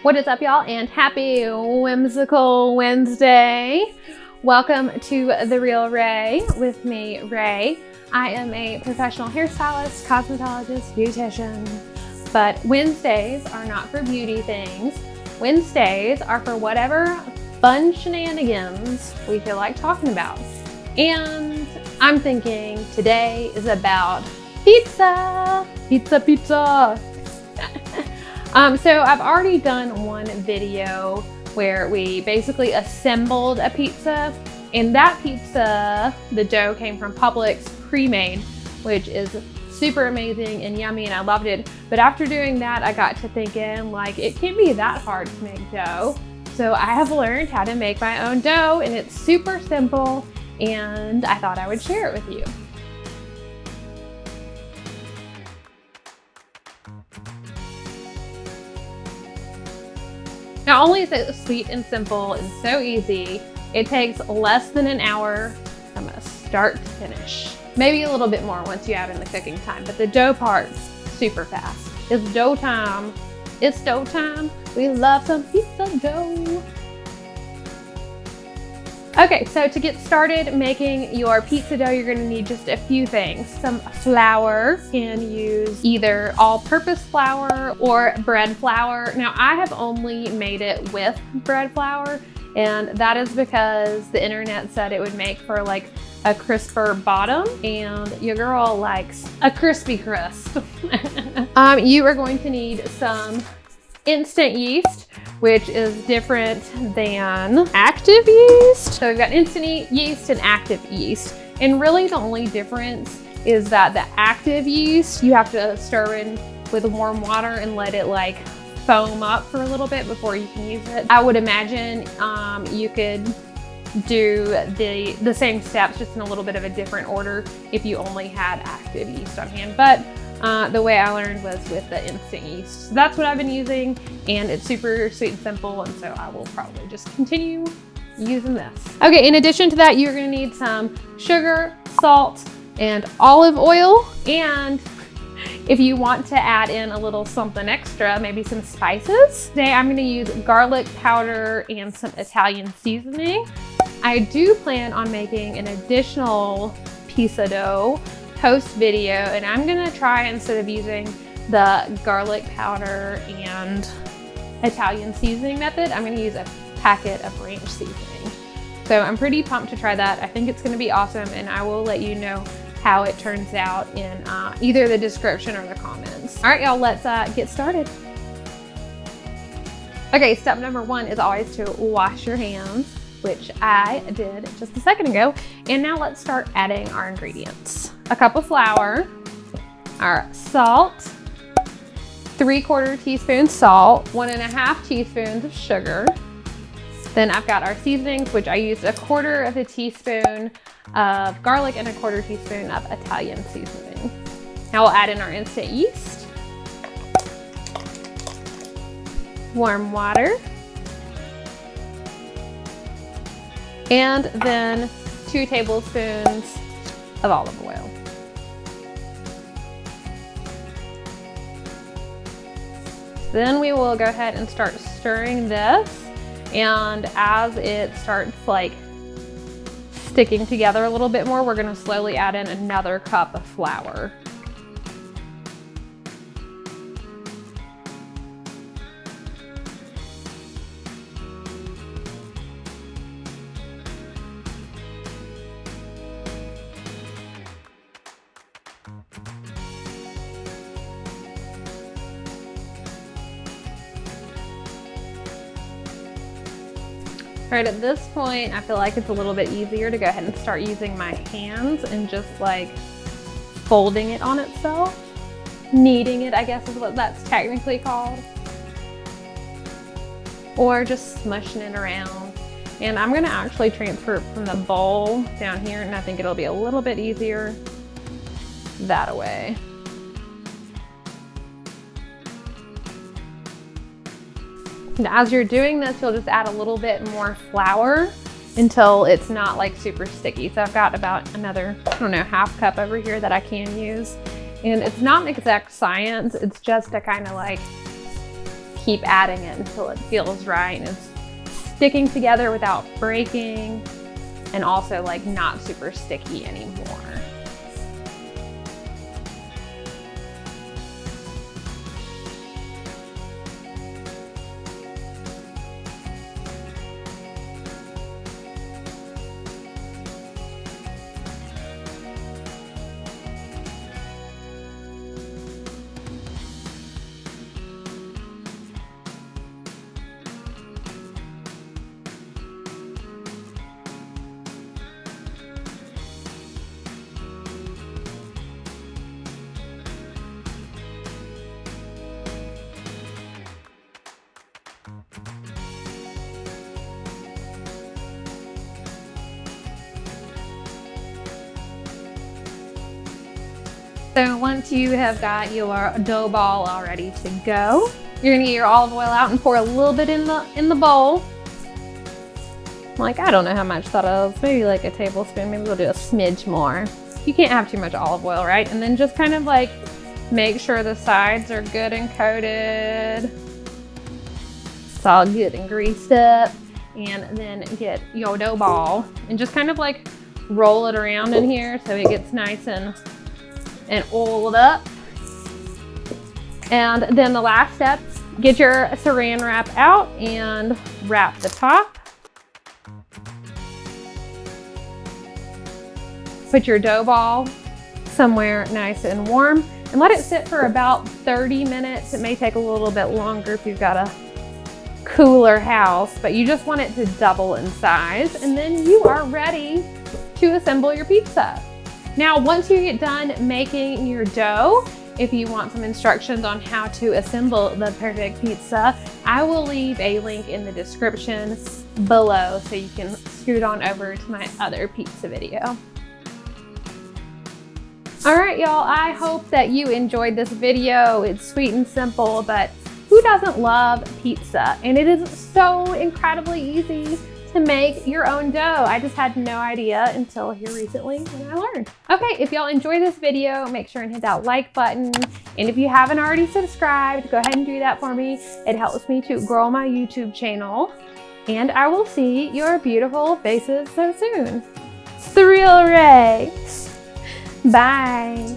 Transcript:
What is up, y'all, and happy whimsical Wednesday. Welcome to The Real Ray with me, Ray. I am a professional hairstylist, cosmetologist, beautician, but Wednesdays are not for beauty things. Wednesdays are for whatever fun shenanigans we feel like talking about. And I'm thinking today is about pizza. Pizza. So I've already done one video where we basically assembled a pizza, and that pizza, the dough came from Publix pre-made, which is super amazing and yummy, and I loved it. But after doing that, I got to thinking, like, it can't be that hard to make dough. So I have learned how to make my own dough, and it's super simple, and I thought I would share it with you. Not only is it sweet and simple and so easy, it takes less than an hour from start to finish. Maybe a little bit more once you add in the cooking time, but the dough part's super fast. It's dough time. It's dough time. We love some pizza dough. Okay, so to get started making your pizza dough, you're gonna need just a few things. Some flour. You can use either all-purpose flour or bread flour. Now, I have only made it with bread flour, and that is because the internet said it would make for like a crisper bottom, and your girl likes a crispy crust. You are going to need some instant yeast, which is different than active yeast. So we've got instant yeast and active yeast. And really the only difference is that the active yeast, you have to stir in with warm water and let it like foam up for a little bit before you can use it. I would imagine you could do the same steps, just in a little bit of a different order if you only had active yeast on hand. But the way I learned was with the instant yeast. So that's what I've been using, and it's super sweet and simple, and so I will probably just continue using this. Okay, in addition to that, you're gonna need some sugar, salt, and olive oil. And if you want to add in a little something extra, maybe some spices. Today I'm gonna use garlic powder and some Italian seasoning. I do plan on making an additional pizza dough post video, and I'm gonna try, instead of using the garlic powder and Italian seasoning method, I'm gonna use a packet of ranch seasoning. So I'm pretty pumped to try that. I think it's gonna be awesome, and I will let you know how it turns out in either the description or the comments. All right, y'all, let's get started. Okay, step number one is always to wash your hands, which I did just a second ago. And now let's start adding our ingredients. A cup of flour, our salt, 3/4 teaspoon salt, 1.5 teaspoons of sugar. Then I've got our seasonings, which I used 1/4 of a teaspoon of garlic and 1/4 teaspoon of Italian seasoning. Now we'll add in our instant yeast, warm water, and then 2 tablespoons of olive oil. Then we will go ahead and start stirring this, and as it starts like sticking together a little bit more, we're gonna slowly add in another cup of flour. All right, at this point, I feel like it's a little bit easier to go ahead and start using my hands and just like folding it on itself. Kneading it, I guess is what that's technically called. Or just smushing it around. And I'm gonna actually transfer it from the bowl down here, and I think it'll be a little bit easier that way. And as you're doing this, you'll just add a little bit more flour until it's not like super sticky. So I've got about another, I don't know, half cup over here that I can use. And it's not an exact science, it's just to kind of like keep adding it until it feels right and it's sticking together without breaking, and also like not super sticky anymore. So once you have got your dough ball all ready to go, you're gonna get your olive oil out and pour a little bit in the bowl. Like, I don't know how much that is, maybe like a tablespoon, maybe we'll do a smidge more. You can't have too much olive oil, right? And then just kind of like make sure the sides are good and coated. It's all good and greased up. And then get your dough ball and just kind of like roll it around in here so it gets nice and oiled up. And then the last step, get your saran wrap out and wrap the top. Put your dough ball somewhere nice and warm and let it sit for about 30 minutes. It may take a little bit longer if you've got a cooler house, but you just want it to double in size, and then you are ready to assemble your pizza. Now, once you get done making your dough, if you want some instructions on how to assemble the perfect pizza, I will leave a link in the description below so you can scoot on over to my other pizza video. All right, y'all, I hope that you enjoyed this video. It's sweet and simple, but who doesn't love pizza? And it is so incredibly easy to make your own dough. I just had no idea until here recently when I learned. Okay, if y'all enjoyed this video, make sure and hit that like button. And if you haven't already subscribed, go ahead and do that for me. It helps me to grow my YouTube channel. And I will see your beautiful faces so soon. It's the Real Ray. Bye.